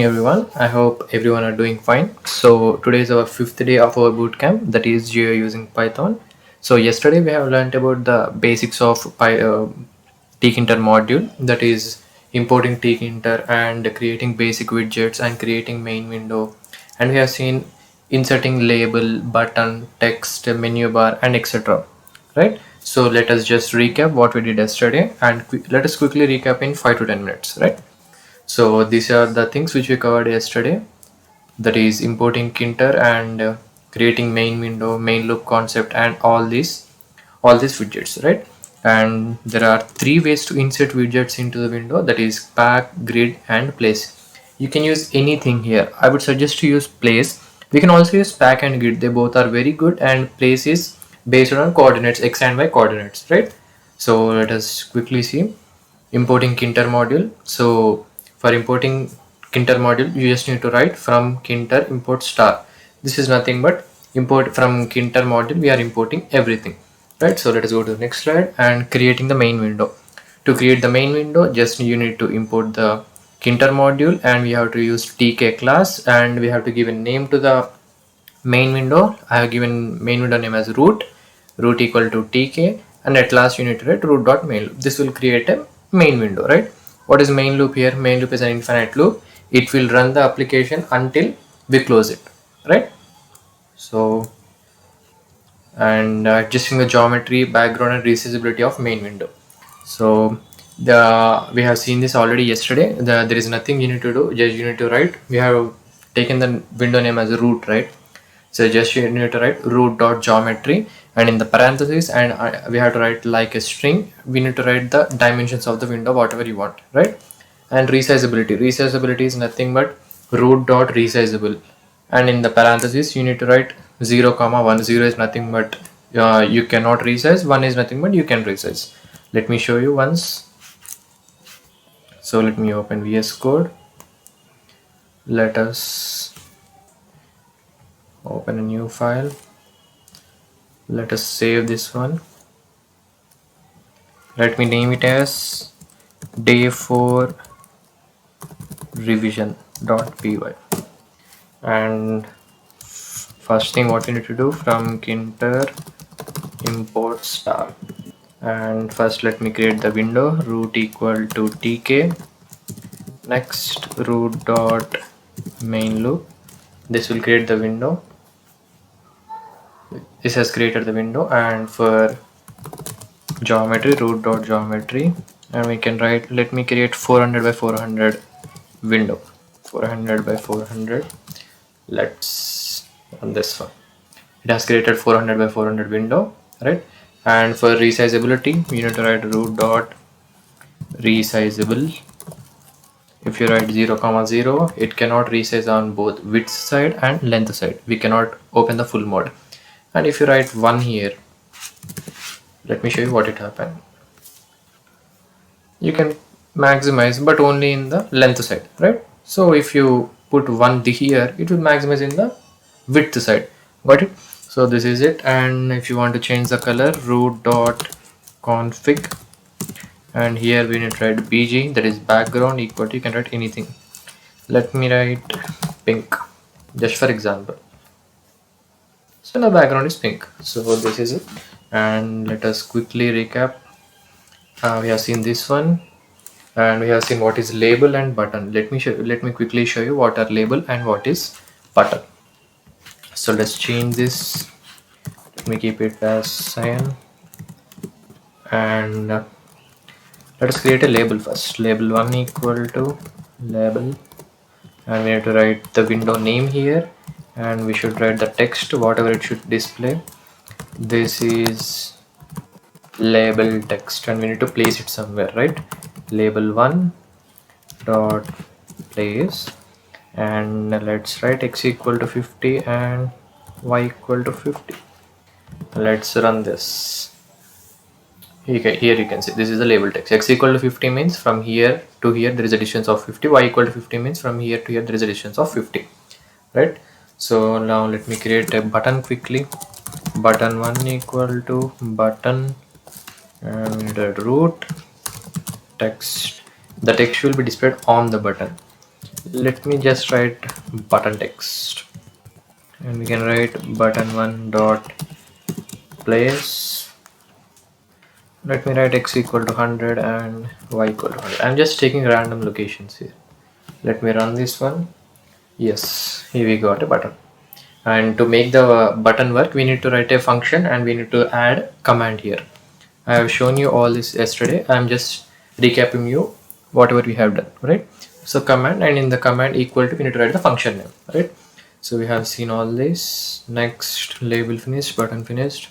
Everyone, I hope everyone are doing fine. So today is our fifth day of our bootcamp, that is G.U.I using Python. So yesterday we have learned about the basics of tkinter module, that is importing tkinter and creating basic widgets and creating main window, and we have seen inserting label, button, text, menu bar, and etc. Right? So let us just recap what we did yesterday, and let us quickly recap in 5 to 10 minutes. Right? So these are the things which we covered yesterday, that is importing kinter and creating main window, main loop concept, and all these widgets, right? And there are three ways to insert widgets into the window, that is pack, grid, and place. You can use anything here. I would suggest to use place. We can also use pack and grid. They both are very good, and place is based on coordinates, x and y coordinates, right? So let us quickly see importing kinter module. So for importing kinter module, you just need to write from kinter import star. This is nothing but import from kinter module. We are importing everything, right? So let us go to the next slide and creating the main window. To create the main window, just you need to import the kinter module, and we have to use tk class, and we have to give a name to the main window. I have given main window name as root equal to tk, and at last you need to write root dot main loop. This will create a main window, right? What is main loop here? Main loop is an infinite loop. It will run the application until we close it, right? So, and adjusting the geometry, background, and resizability of main window. So we have seen this already yesterday. There is nothing you need to do, just you need to write. We have taken the window name as a root, right? So just you need to write root dot geometry, and in the parentheses, and we have to write like a string. We need to write the dimensions of the window, whatever you want, right? And resizability is nothing but root dot resizable, and in the parentheses you need to write 0 comma 1. 0 is nothing but you cannot resize. 1 is nothing but you can resize. Let me show you once. So let me open VS Code. Let us open a new file. Let us save this one. Let me name it as day 4 revision.py. And first thing what you need to do, from kinter import star. And first let me create the window, root equal to tk. Next, root dot main loop. This will create the window. This has created the window. And for geometry, root dot geometry, and we can write, let me create 400 by 400 window. 400 by 400. Let's run this one. It has created 400 by 400 window, right? And for resizability, you need to write root dot resizable. If you write 0 comma 0, it cannot resize on both width side and length side. We cannot open the full mode. And if you write 1 here, let me show you what it happened. You can maximize, but only in the length side, right? So if you put 1 here, it will maximize in the width side. Got it? So this is it. And if you want to change the color, root dot config, and here we need to write bg, that is background, equal to, you can write anything. Let me write pink, just for example. So the background is pink. So this is it. And let us quickly recap. We have seen this one, and we have seen what is label and button. Let me quickly show you what are label and what is button. So let's change this. Let me keep it as cyan, and let us create a label first. Label 1 equal to label, and we have to write the window name here, and we should write the text, whatever it should display. This is label text, and we need to place it somewhere, right? Label 1 dot place, and let's write x equal to 50 and y equal to 50. Let's run this. Here you can see this is the label text. X equal to 50 means from here to here there is a distance of 50. Y equal to 50 means from here to here there is a distance of 50, right? So now let me create a button quickly. Button 1 equal to button, and root text. The text will be displayed on the button. Let me just write button text, and we can write button1 dot place. Let me write x equal to 100 and y equal to 100. I'm just taking random locations here. Let me run this one. Yes, here we got a button. And to make the button work, we need to write a function and we need to add command here. I have shown you all this yesterday. I'm just recapping you whatever we have done, right? So command, and in the command equal to, we need to write the function name, right? So we have seen all this. Next, label finished, button finished,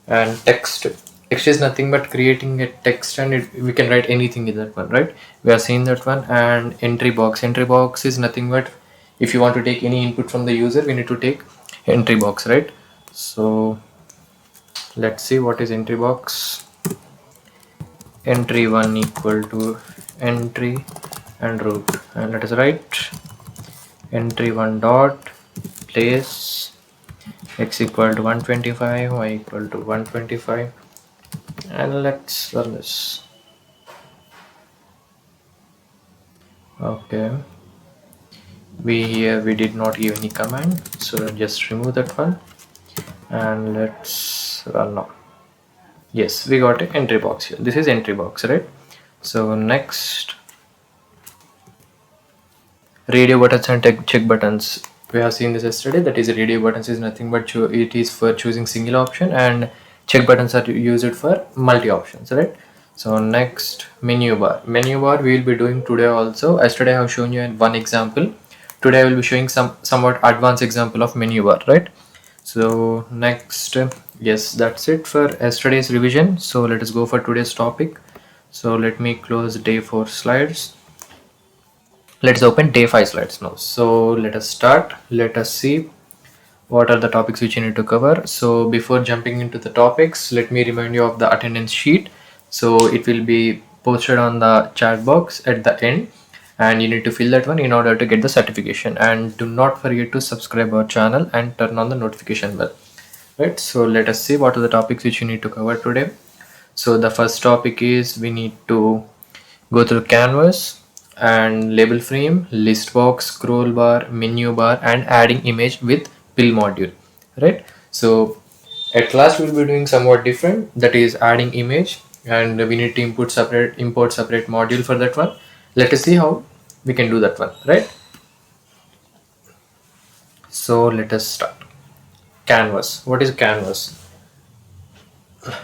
and text. Text is nothing but creating a text, and we can write anything in that one, right? We have seen that one. And entry box. Entry box is nothing but if you want to take any input from the user, we need to take entry box, right? So let's see what is entry box. Entry1 equal to entry and root, and let us write entry1 dot place x equal to 125, y equal to 125, and let's run this. Okay, we did not give any command, so just remove that one and let's run now. Yes, we got an entry box here. This is entry box, right? So next, radio buttons and check buttons. We have seen this yesterday. That is, radio buttons is nothing but it is for choosing single option, and check buttons are used for multi options, right? So next, menu bar. Menu bar we will be doing today also. Yesterday I have shown you one example. Today I will be showing somewhat advanced example of menu bar, right? So next, yes, that's it for yesterday's revision. So let us go for today's topic. So let me close day 4 slides. Let's open day 5 slides now. So let us start. Let us see what are the topics which you need to cover. So before jumping into the topics, let me remind you of the attendance sheet. So it will be posted on the chat box at the end, and you need to fill that one in order to get the certification. And do not forget to subscribe our channel and turn on the notification bell, right? So let us see what are the topics which you need to cover today. So the first topic is we need to go through canvas and label frame, list box, scroll bar, menu bar, and adding image with pill module, right? So at last we'll be doing somewhat different, that is adding image, and we need to import separate module for that one. Let us see how we can do that one, right? So let us start. Canvas. What is canvas?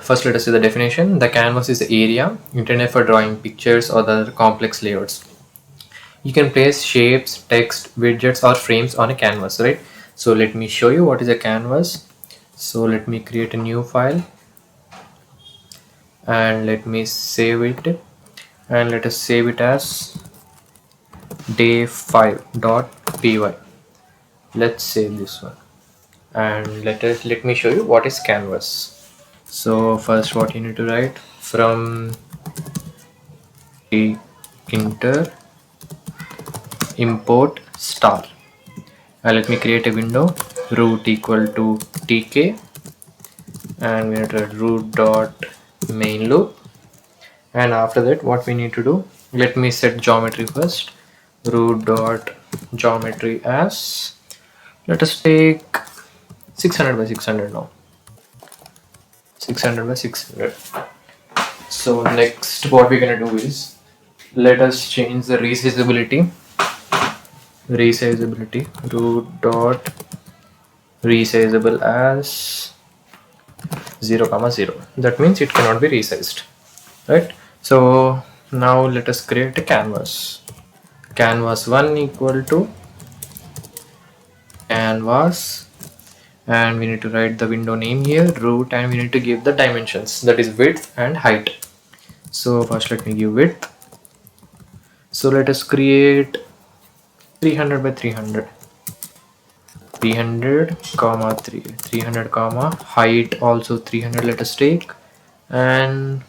First, let us see the definition. The canvas is the area intended for drawing pictures or other complex layouts. You can place shapes, text, widgets, or frames on a canvas, right? So let me show you what is a canvas. So let me create a new file and let me save it, and let us save it as day5.py. Let's save this one, and let me show you what is canvas. So first, what you need to write, from the inter import star, and let me create a window, root equal to tk, and we need to write root dot main loop. And after that, what we need to do, let me set geometry first, root dot geometry as, let us take 600 by 600 now, 600 by 600. So next, what we're gonna do is, let us change the resizability, root dot resizable as 0,0. That means it cannot be resized, right? So now let us create a canvas. Canvas1 equal to canvas, and we need to write the window name here, root, and we need to give the dimensions, that is width and height. So first let me give width. So let us create 300 by 300, 300 comma 300 comma height also 300. Let us take, and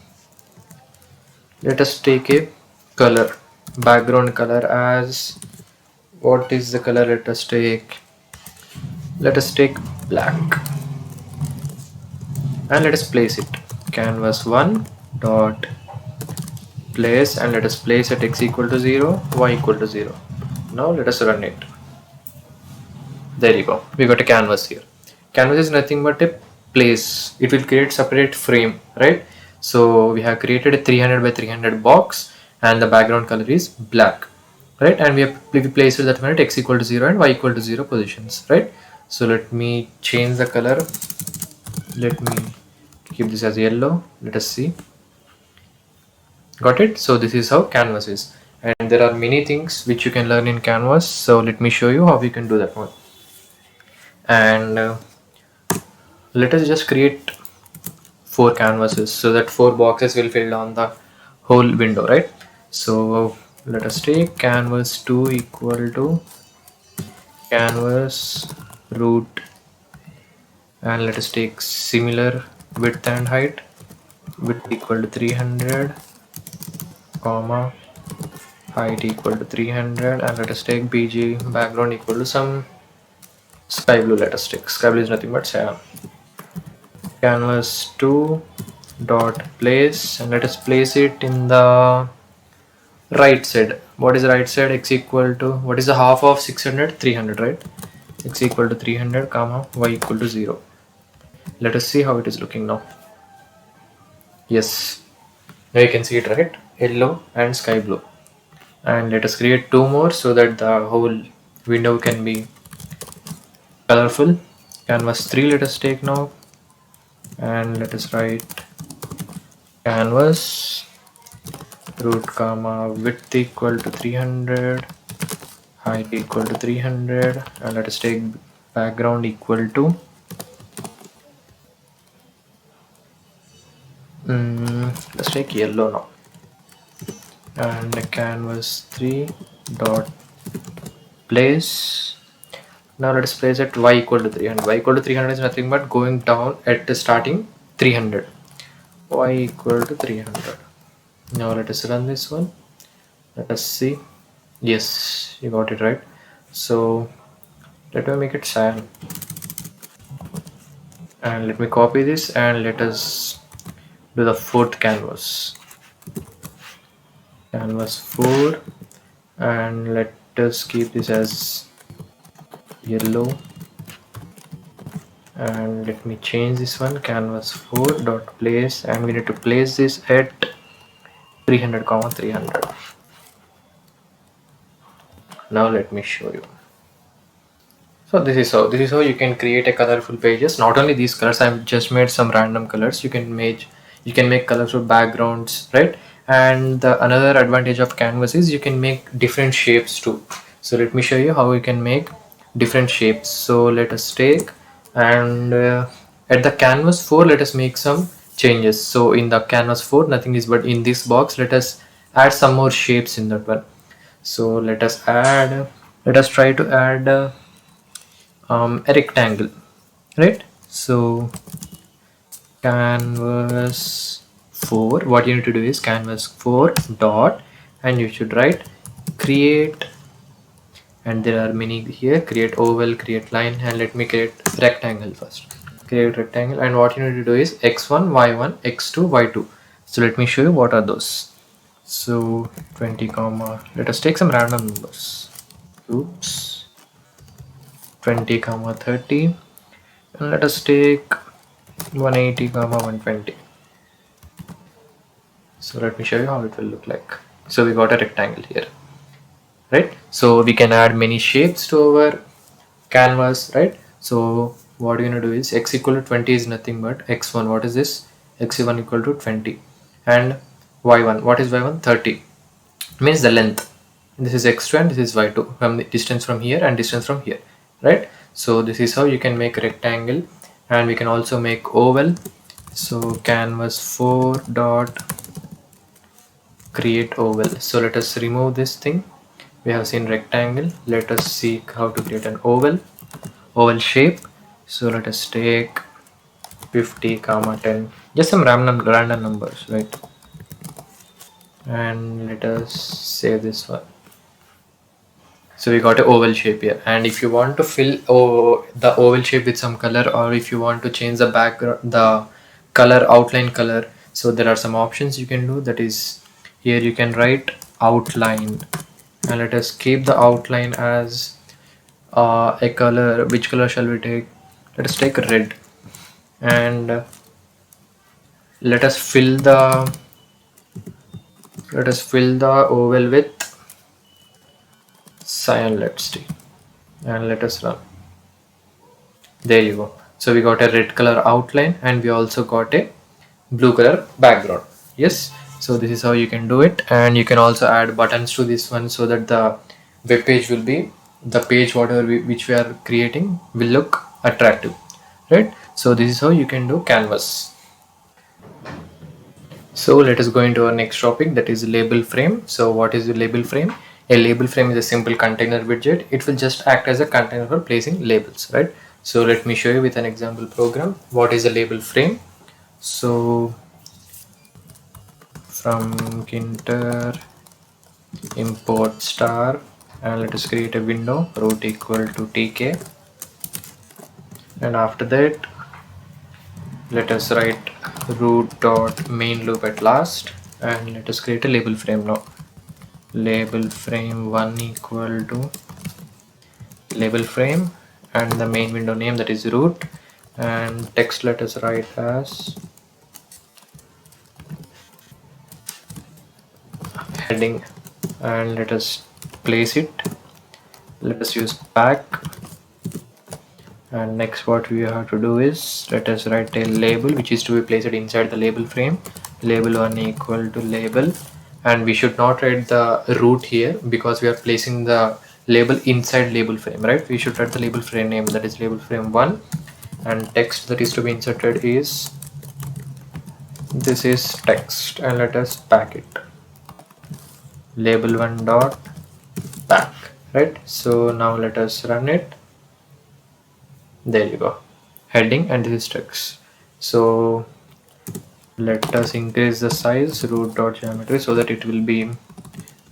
let us take a color, background color as, what is the color? Let us take black, and let us place it, canvas1 dot place, and let us place at x equal to 0, y equal to 0. Now let us run it. There you go. We got a canvas here. Canvas is nothing but a place. It will create separate frame, right? So we have created a 300 by 300 box, and the background color is black, right? And we placed that one at x equal to 0 and y equal to 0 positions, right? So let me change the color. Let me keep this as yellow. Let us see. Got it? So this is how canvas is, and there are many things which you can learn in canvas. So let me show you how we can do that one. And let us just create 4 canvases so that 4 boxes will fill down the whole window, right? So let us take canvas 2 equal to canvas root, and let us take similar width and height. Width equal to 300 comma height equal to 300, and let us take bg background equal to some sky blue. Let us take sky blue is nothing but cyan. Canvas 2 dot place, and let us place it in the right side. What is the right side? X equal to, what is the half of 600? 300, right? X equal to 300 comma y equal to 0. Let us see how it is looking now. Yes, now you can see it, right? Yellow and sky blue. And let us create 2 more so that the whole window can be colorful. Canvas 3 let us take now, and let us write canvas root comma width equal to 300, height equal to 300, and let us take background equal to let's take yellow now, and canvas 3 dot place. Now let us place at y equal to 300. Y equal to 300 is nothing but going down at the starting 300. Y equal to 300. Now let us run this one. Let us see. Yes, you got it right. So let me make it cyan, and let me copy this, and let us do the 4th canvas. Canvas 4, and let us keep this as yellow, and let me change this one. Canvas 4 dot place, and we need to place this at 300 comma 300. Now let me show you. So this is how you can create a colorful pages. Not only these colors, I've just made some random colors. You can make colorful backgrounds, right? And the another advantage of canvas is you can make different shapes too. So let me show you how you can make different shapes. So let us take, and at the canvas 4 let us make some changes. So in the canvas 4 nothing is but in this box let us add some more shapes in that one. So let us try to add a rectangle, right? So canvas 4, what you need to do is canvas 4 dot, and you should write create, and there are many here, create oval, create line, and let me create rectangle first. Create rectangle, and what you need to do is x1 y1 x2 y2. So let me show you what are those. So 20 comma, let us take some random numbers. Oops. 20 comma 30, and let us take 180 comma 120. So let me show you how it will look like. So we got a rectangle here, right? So we can add many shapes to our canvas, right? So what you're gonna do is x equal to 20 is nothing but x1. What is this? X1 equal to 20, and y1. What is y1? 30. Means the length. This is x2 and this is y2, from the distance from here and distance from here, right? So this is how you can make a rectangle, and we can also make oval. So canvas 4 dot create oval. So let us remove this thing. We have seen rectangle. Let us see how to create an oval shape. So let us take 50 comma 10, just some random numbers, right? And let us save this one. So we got an oval shape here, and if you want to fill the oval shape with some color, or if you want to change the background, the color, outline color, so there are some options you can do. That is, here you can write outline, and let us keep the outline as a color. Which color shall we take? Let us take red, and let us fill the oval with cyan. Let's see, and let us run. There you go. So we got a red color outline and we also got a blue color background. Yes, so this is how you can do it, and you can also add buttons to this one so that the web page will be, the page whatever which we are creating will look attractive, right? So this is how you can do canvas. So let us go into our next topic, that is label frame. So what is the label frame? A label frame is a simple container widget. It will just act as a container for placing labels, right? So let me show you with an example program what is a label frame. So from Kinter import star, and let us create a window, root equal to tk, and after that let us write root dot main loop at last, and let us create a label frame now. Label frame 1 equal to label frame and the main window name, that is root, and text let us write as heading, and let us place it. Let us use pack, and next what we have to do is let us write a label which is to be placed inside the label frame. Label 1 equal to label, and we should not write the root here because we are placing the label inside label frame, right? We should write the label frame name, that is label frame 1, and text that is to be inserted is, this is text, and let us pack it, label 1 dot pack, right? So now let us run it. There you go, heading, and this is text. So let us increase the size root dot geometry so that it will be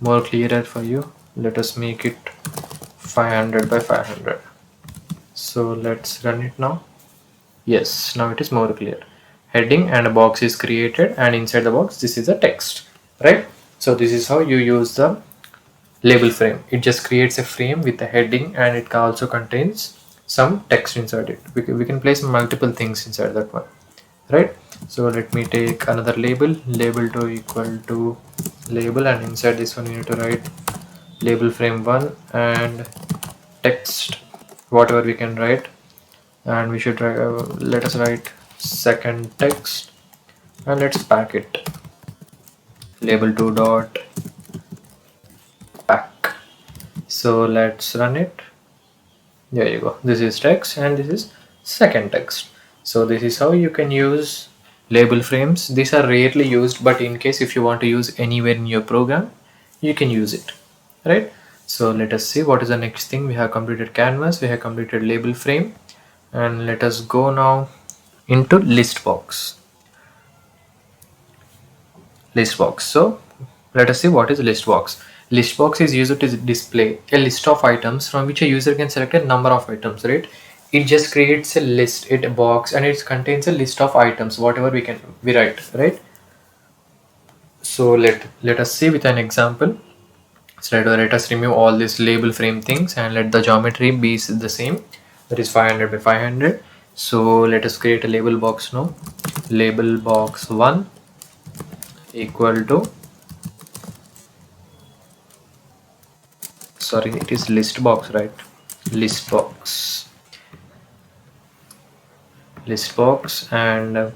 more clearer for you. Let us make it 500 by 500. So let's run it now. Yes, now it is more clear. Heading and a box is created, and inside the box this is a text, right? So this is how you use the label frame. It just creates a frame with a heading, and it also contains some text inside it. We can place multiple things inside that one, right? So let me take another label, label 2 equal to label, and inside this one you need to write label frame 1 and text whatever we can write, and we should write, let us write second text, and let's pack it, label 2 dot pack. So let's run it. There you go, this is text and this is second text. So this is how you can use label frames. These are rarely used, but in case if you want to use anywhere in your program, you can use it, right? So let us see what is the next thing. We have completed canvas, we have completed label frame, and let us go now into list box. So let us see what is list box. List box is used to display a list of items from which a user can select a number of items, right? It just creates a list, a box, and it contains a list of items whatever we write, right? So let us see with an example. So let us remove all these label frame things and let the geometry be the same, that is 500 by 500. So let us create a label box now. Label box 1 equal to, sorry, it is list box, right? List box, and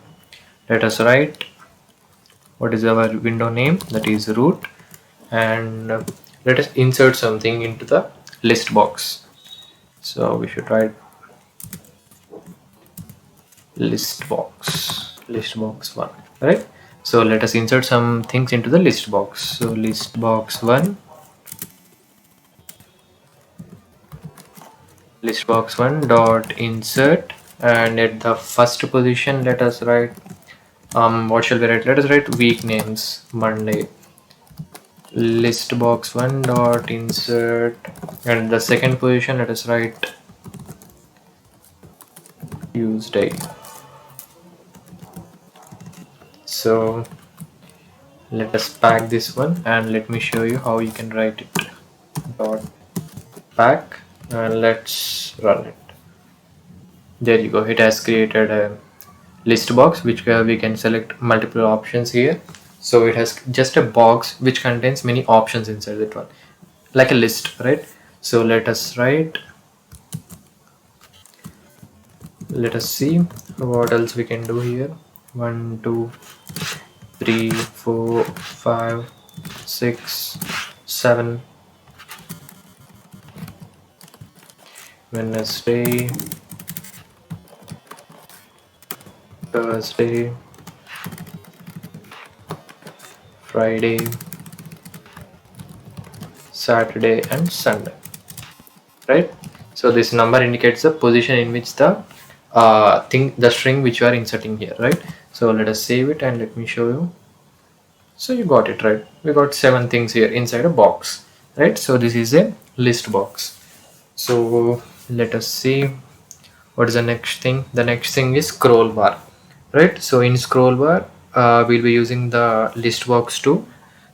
let us write what is our window name, that is root, and let us insert something into the list box. So we should write list box 1, right? So let us insert some things into the list box. So list box 1, list box 1 dot insert, and at the first position let us write, what shall we write? Let us write week names, Monday. List box 1 dot insert, and the second position let us write Tuesday. So let us pack this one, and let me show you how you can write it. dot pack, and let's run it. There you go, it has created a list box which we can select multiple options here. So it has just a box which contains many options inside that one, like a list, right? So let us see what else we can do here. 1 2 3 4 5 6 7. Wednesday, Thursday, Friday, Saturday, and Sunday, right? So this number indicates the position in which the the string which you are inserting here, right? So let us save it and let me show you. So you got it, right? We got 7 things here inside a box, right? So this is a list box. So let us see what is the next thing. The next thing is scroll bar, right? So in scroll bar, we'll be using the list box too.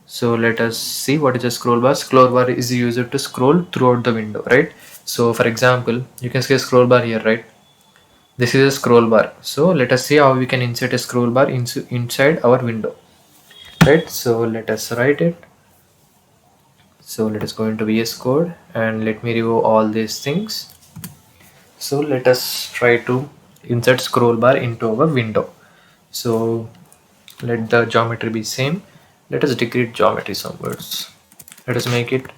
So let us see what is a scroll bar. Scroll bar is used to scroll throughout the window, right? So for example, you can see a scroll bar here, right? This is a scroll bar. So let us see how we can insert a scroll bar inside our window, right? So let us write it. So let us go into VS Code and let me remove all these things. So let us try to insert scroll bar into our window. So let the geometry be same. Let us decrease geometry somewhere. Let us make it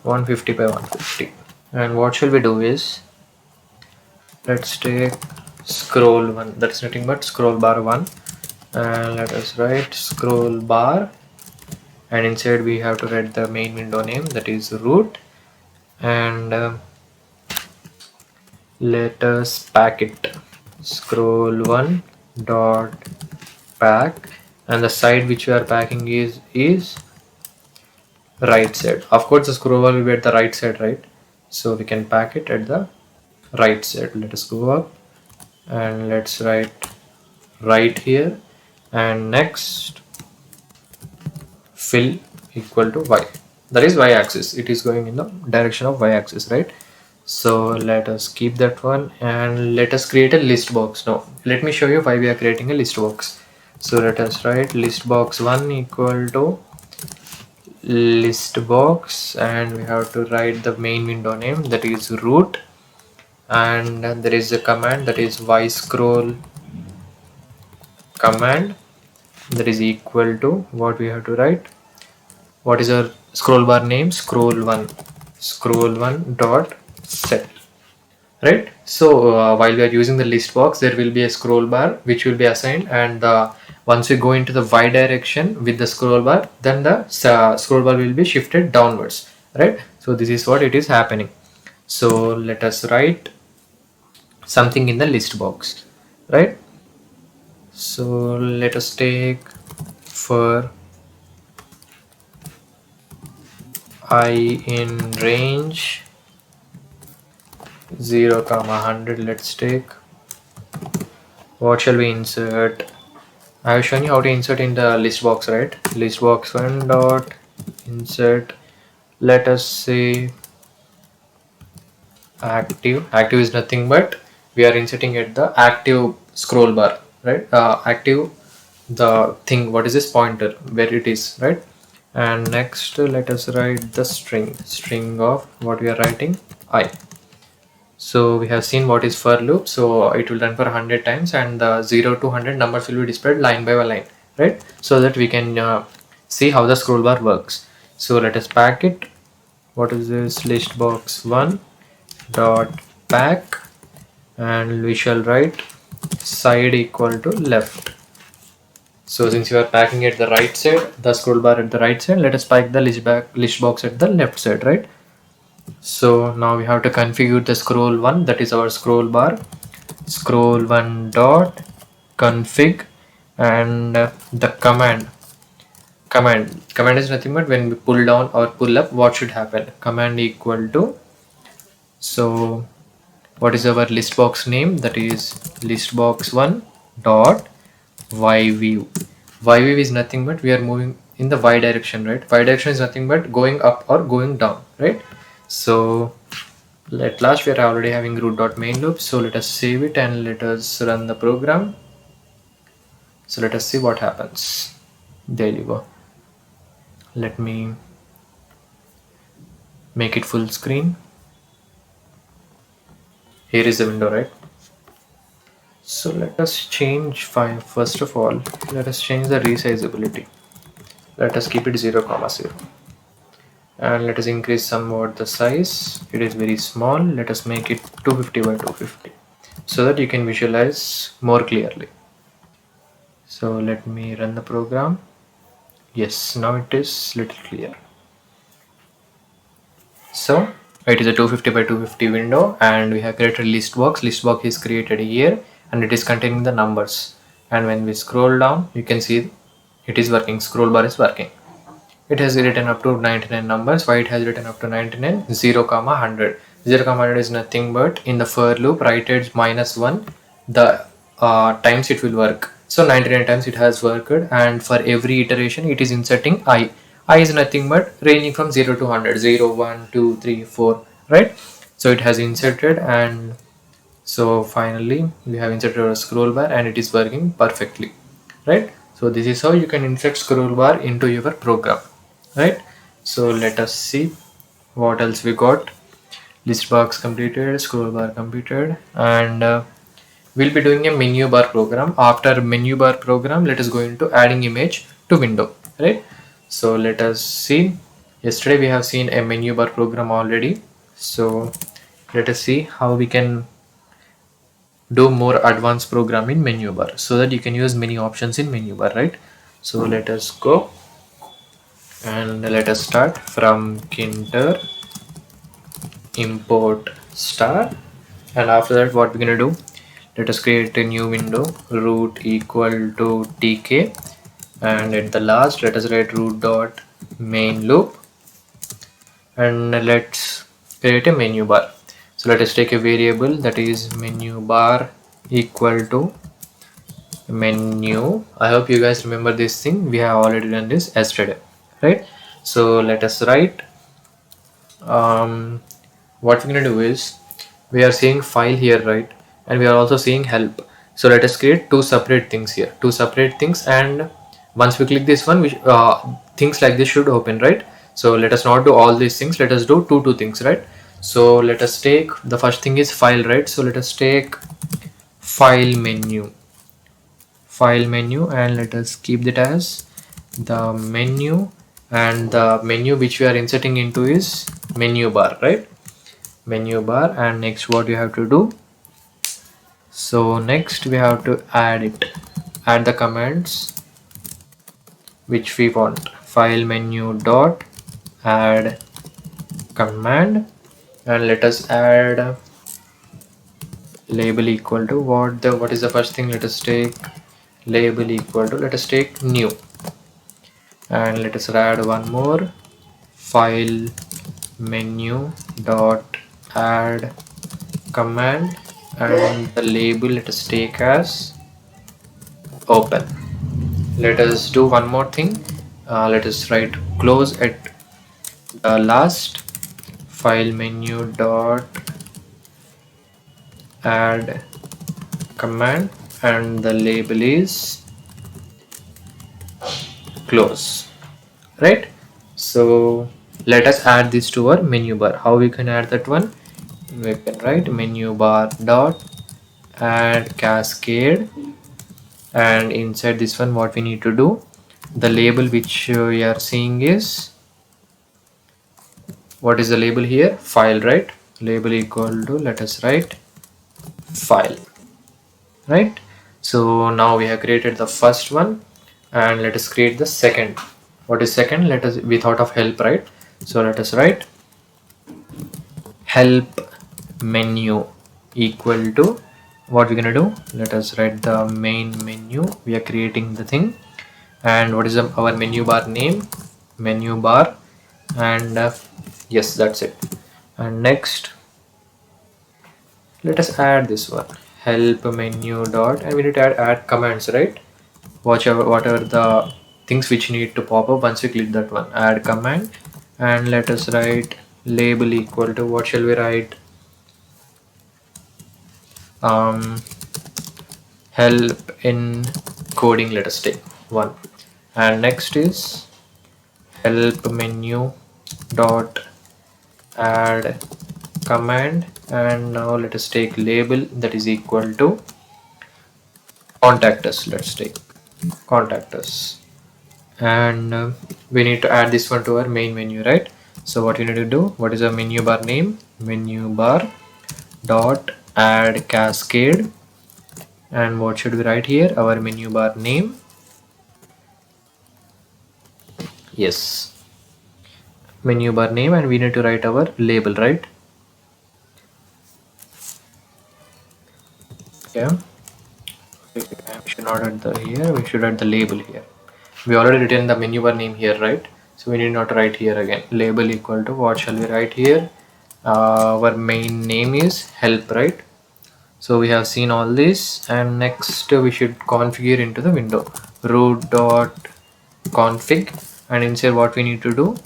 150 by 150. And what shall we do is, let's take scroll one, that's nothing but scroll bar 1, and let us write scroll bar, and inside we have to write the main window name, that is root, and let us pack it scroll 1 dot pack, and the side which we are packing is right side. Of course the scroll bar will be at the right side, right? So we can pack it at the right side. Let us go up and let's write right here, and next fill equal to y, that is y axis. It is going in the direction of y axis, right? So let us keep that one and let us create a list box. Now let me show you why we are creating a list box. So let us write list box 1 equal to list box, and we have to write the main window name, that is root, and there is a command, that is y scroll command, that is equal to what we have to write. What is our scroll bar name? Scroll1 dot set, right? So while we are using the list box, there will be a scroll bar which will be assigned, and once we go into the y direction with the scroll bar, then the scroll bar will be shifted downwards, right? So this is what it is happening. So let us write something in the list box, right? So let us take for I in range 0, 100. Let's take, what shall we insert? I have shown you how to insert in the list box, right? List box 1 dot insert, let us say active is nothing but we are inserting at the active scroll bar, right? Active, the thing, what is this pointer, where it is, right? And next let us write the string of what we are writing, I. So we have seen what is for loop, so it will run for 100 times, and the 0 to 100 numbers will be displayed line by line, right? So that we can see how the scroll bar works. So let us pack it. What is this? List box 1 dot pack, and we shall write side equal to left. So since you are packing at the right side, the scroll bar at the right side, let us pack the list box at the left side, right? So now we have to configure the scroll1, that is our scroll bar, scroll1 dot config, and the command is nothing but when we pull down or pull up, what should happen? Command equal to, so what is our list box name? That is listbox1 dot yview. Yview is nothing but we are moving in the y direction, right? Y direction is nothing but going up or going down, right? So at last we are already having root.main loop. So let us save it and let us run the program. So let us see what happens. There you go. Let me make it full screen. Here is the window, right? So let us change file. First of all, let us change the resizability. Let us keep it 0, 0. And let us increase somewhat the size. It is very small. Let us make it 250 by 250 so that you can visualize more clearly. So let me run the program. Yes, now it is little clear. So it is a 250 by 250 window, and we have created list box. List box is created here and it is containing the numbers. And when we scroll down, you can see it is working. Scroll bar is working. It has written up to 99 numbers. Why it has written up to 99? 0, 100. 0, 100 is nothing but in the for loop, right edge -1, the times it will work. So 99 times it has worked, and for every iteration it is inserting I. I is nothing but ranging from 0 to 100. 0, 1, 2, 3, 4, right? So it has inserted, and so finally we have inserted a scroll bar and it is working perfectly, right? So this is how you can insert scroll bar into your program, right? So let us see what else we got. List box completed, scroll bar completed, and we'll be doing a menu bar program. After menu bar program, let us go into adding image to window, right? So let us see. Yesterday we have seen a menu bar program already. So let us see how we can do more advanced program in menu bar so that you can use many options in menu bar, right? So let us go and let us start from Kinter import star, and after that what we're gonna do, let us create a new window, root equal to tk, and at the last let us write root dot main loop, and let's create a menu bar. So let us take a variable that is menu bar equal to menu. I hope you guys remember this thing. We have already done this yesterday, right? So let us write what we're going to do is, we are seeing file here, right? And we are also seeing help. So let us create two separate things here, two separate things, and once we click this one, things like this should open, right? So let us not do all these things, let us do two things, right? So let us take the first thing is file, right? So let us take file menu and let us keep that as the menu, and the menu which we are inserting into is menu bar, right? Menu bar. And next what you have to do, so next we have to add the commands which we want. File menu dot add command, and let us add label equal to what is the first thing. Let us take label equal to, let us take new, and let us add one more, file menu dot add command, and the label let us take as open. Let us do one more thing. Let us write close at the last, file menu dot add command, and the label is close, right? So let us add this to our menu bar. How we can add that one? We can write menu bar dot add cascade, and inside this one what we need to do, the label which we are seeing is, what is the label here? File, right? Label equal to, let us write file, right? So now we have created the first one, and let us create the second. What is second? Let us, we thought of help, right? So let us write help menu equal to, what we're gonna do, let us write the main menu. We are creating the thing, and what is our menu bar name? Menu bar, and yes, that's it. And next let us add this one, help menu dot, and we need to add commands, right? Whatever the things which need to pop up once we click that one. Add command, and let us write label equal to, what shall we write? Help in coding, let us take one. And next is help menu dot add command, and now let us take label that is equal to contact us. Let's take contact us, and we need to add this one to our main menu, right? So what you need to do, what is our menu bar name? Menu bar dot add cascade, and what should we write here? Our menu bar name. Yes, menu bar name, and we need to write our label, right? Yeah, we should not add the here, we should add the label here. We already written the menu bar name here, right? So we need not write here again. Label equal to, what shall we write here? Our main name is help, right? So we have seen all this, and next we should configure into the window. Root dot config, and inside what we need to do,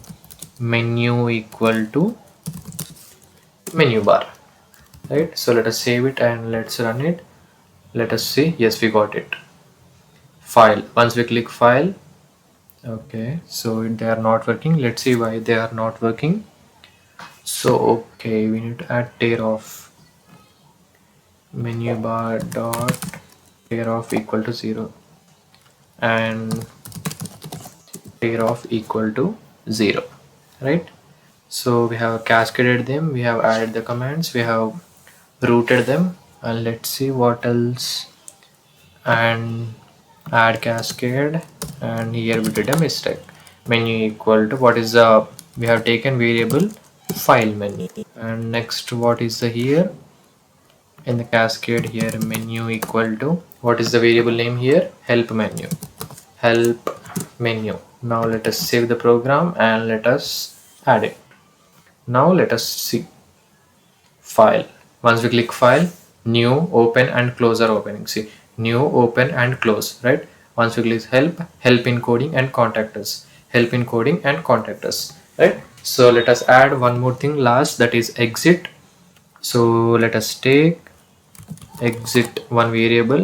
menu equal to menu bar, right? So let us save it and let's run it. Let us see. Yes, we got it. File. Once we click file, okay, so they are not working. Let's see why they are not working. So okay, we need to add tear off. Menu bar dot tear off equal to 0, and tear off equal to 0, right? So we have cascaded them, we have added the commands, we have routed them, and let's see what else. And add cascade, and here we did a mistake. Menu equal to, what is the, we have taken variable file menu, and next what is the here in the cascade here, menu equal to, what is the variable name here? Help menu. Help menu. Now let us save the program and let us add it. Now let us see file. Once we click file, new, open and close are opening. See, new, open and close, right? Once we click help in coding and contact us, help in coding and contact us, right? So let us add one more thing last, that is exit. So let us take exit one variable,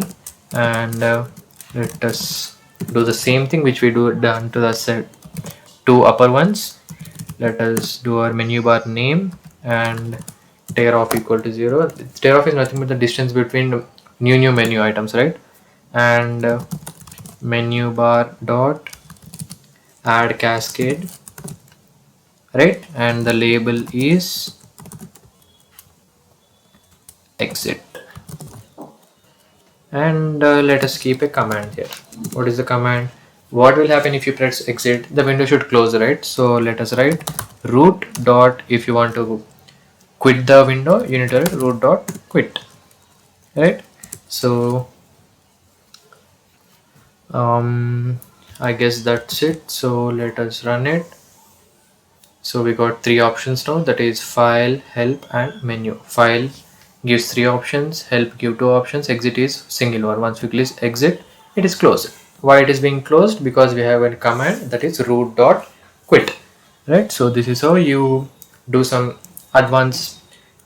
and let us do the same thing which we done to the set two upper ones. Let us do our menu bar name and tear off equal to 0. Tear off is nothing but the distance between new menu items, right? And menu bar dot add cascade, right? And the label is exit. And let us keep a command here. What is the command? What will happen if you press exit? The window should close, right? So let us write root dot, if you want to quit the window, you need to write root dot quit, right? So I guess that's it. So let us run it. So we got three options now, that is file, help and menu. File gives three options, help give two options, exit is single one. Once we click exit, it is closed. Why it is being closed? Because we have a command that is root dot quit, right? So this is how you do some advanced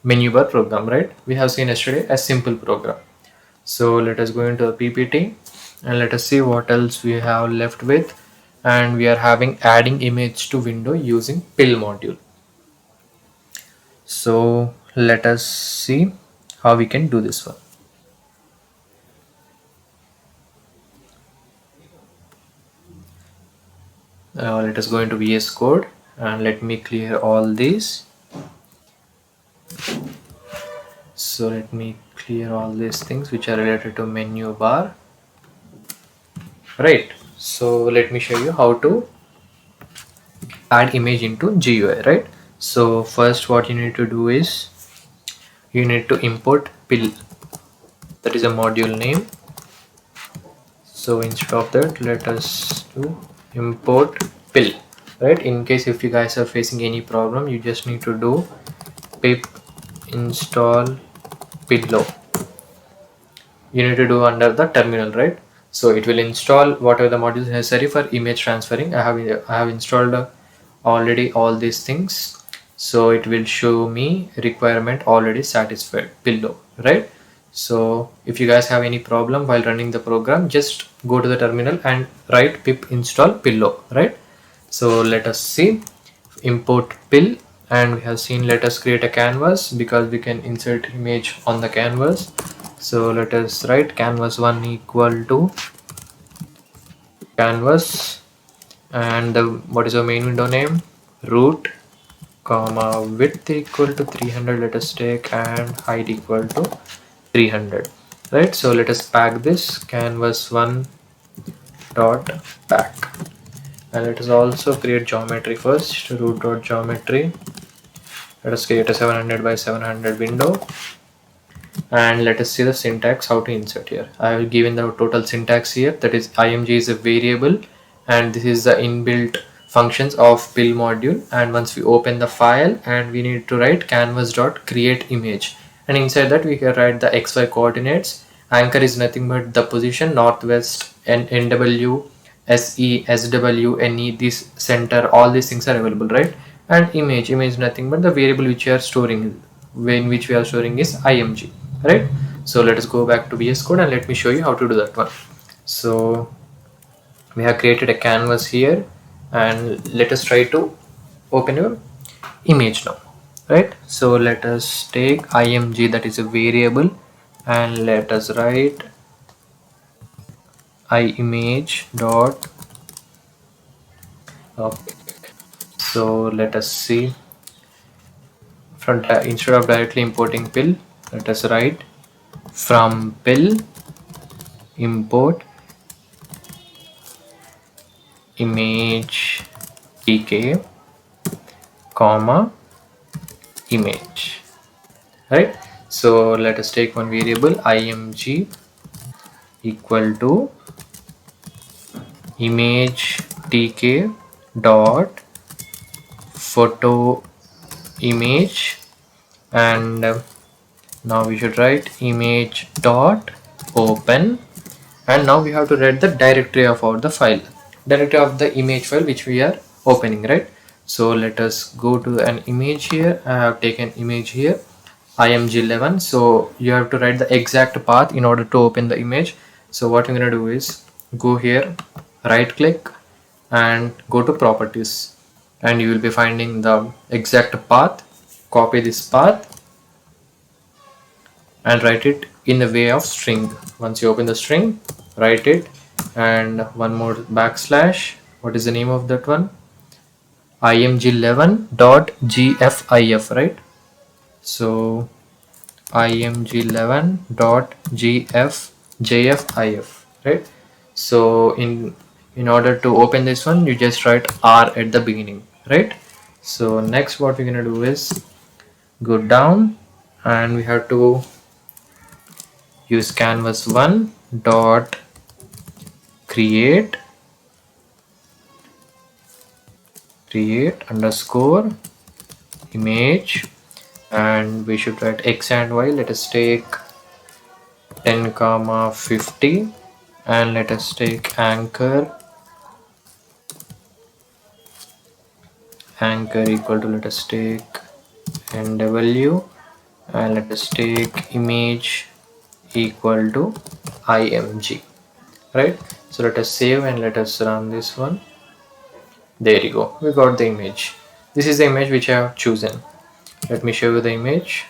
menu bar program, right? We have seen yesterday a simple program. So let us go into the PPT and let us see what else we have left with. And we are having adding image to window using pill module. So let us see how we can do this one. Let us go into VS Code and let me clear all these. So let me clear all these things which are related to menu bar, right? So let me show you how to add image into GUI, right? So first what you need to do is you need to import pill, that is a module name. So instead of that, let us do import pill, right? In case if you guys are facing any problem, you just need to do pip install pillow. You need to do under the terminal, right? So it will install whatever the modules necessary for image transferring. I have installed already all these things. So it will show me requirement already satisfied below, right? So if you guys have any problem while running the program, just go to the terminal and write pip install below, right? So let us see, import pill, and we have seen, let us create a canvas because we can insert image on the canvas. So let us write canvas1 equal to canvas, and what is our main window name? Root, comma, width equal to 300, let us take, and height equal to 300, right? So let us pack this canvas1 dot pack, and let us also create geometry first. Root dot geometry, let us create a 700 by 700 window, and let us see the syntax how to insert here. I have given the total syntax here, that is img is a variable, and this is the inbuilt functions of pill module. And once we open the file, and we need to write canvas dot create image, and inside that we can write the xy coordinates. Anchor is nothing but the position, northwest, and nw, se, sw, ne, this center, all these things are available, right? And image nothing but the variable which we are storing, in which we are storing is img, right? So let us go back to VS Code and let me show you how to do that one. So we have created a canvas here, and let us try to open your image now, right? So let us take img, that is a variable, and let us write image dot. Okay, so let us see, from instead of directly importing pill, let us write from pill import image tk, comma, image, right? So let us take one variable img equal to image tk dot photo image, and now we should write image dot open, and now we have to write the directory of the file, directory of the image file which we are opening, right? So let us go to an image here. I have taken image here, img11. So you have to write the exact path in order to open the image. So what I'm going to do is go here, right click, and go to properties, and you will be finding the exact path. Copy this path and write it in the way of string. Once you open the string, write it, and one more backslash. What is the name of that one? img11.gfif, right? So img11.jfif, right? So in order to open this one, you just write r at the beginning, right? So next what we're gonna do is go down, and we have to use canvas1 dot create underscore image, and we should write x and y. Let us take 10 comma 50, and let us take anchor equal to, let us take nw, and let us take image equal to img, right? So let us save and let us run this one. There you go, we got the image. This is the image which I have chosen. Let me show you the image.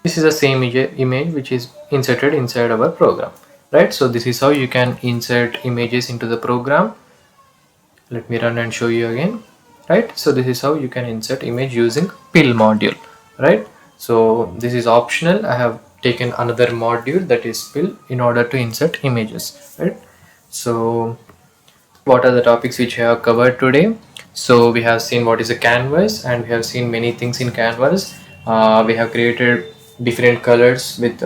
This is the same image which is inserted inside our program, right? So this is how you can insert images into the program. Let me run and show you again, right? So this is how you can insert image using pill module, right? So this is optional. I have taken another module, that is pill, in order to insert images, right? So what are the topics which we have covered today? So we have seen what is a canvas, and we have seen many things in canvas. We have created different colors with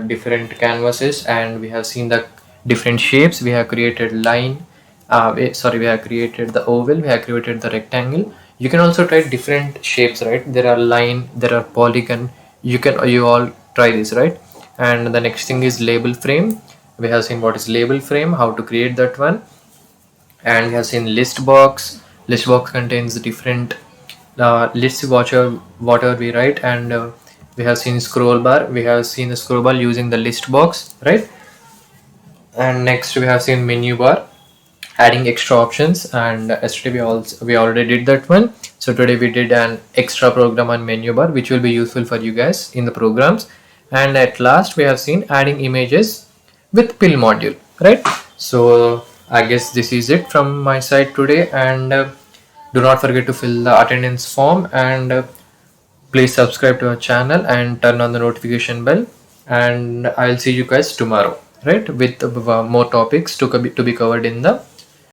different canvases, and we have seen the different shapes. We have created line, we have created the oval, we have created the rectangle. You can also try different shapes, right? There are line, there are polygon. You all try this, right? And the next thing is label frame. We have seen what is label frame, how to create that one. And we have seen list box. List box contains different lists whatever we write. And we have seen scroll bar. We have seen the scroll bar using the list box, right? And next we have seen menu bar, adding extra options. And yesterday we already did that one. So today we did an extra program on menu bar, which will be useful for you guys in the programs. And at last we have seen adding images with pill module, right? So I guess this is it from my side today. And do not forget to fill the attendance form. And please subscribe to our channel and turn on the notification bell. And I'll see you guys tomorrow, right, with more topics to be covered in the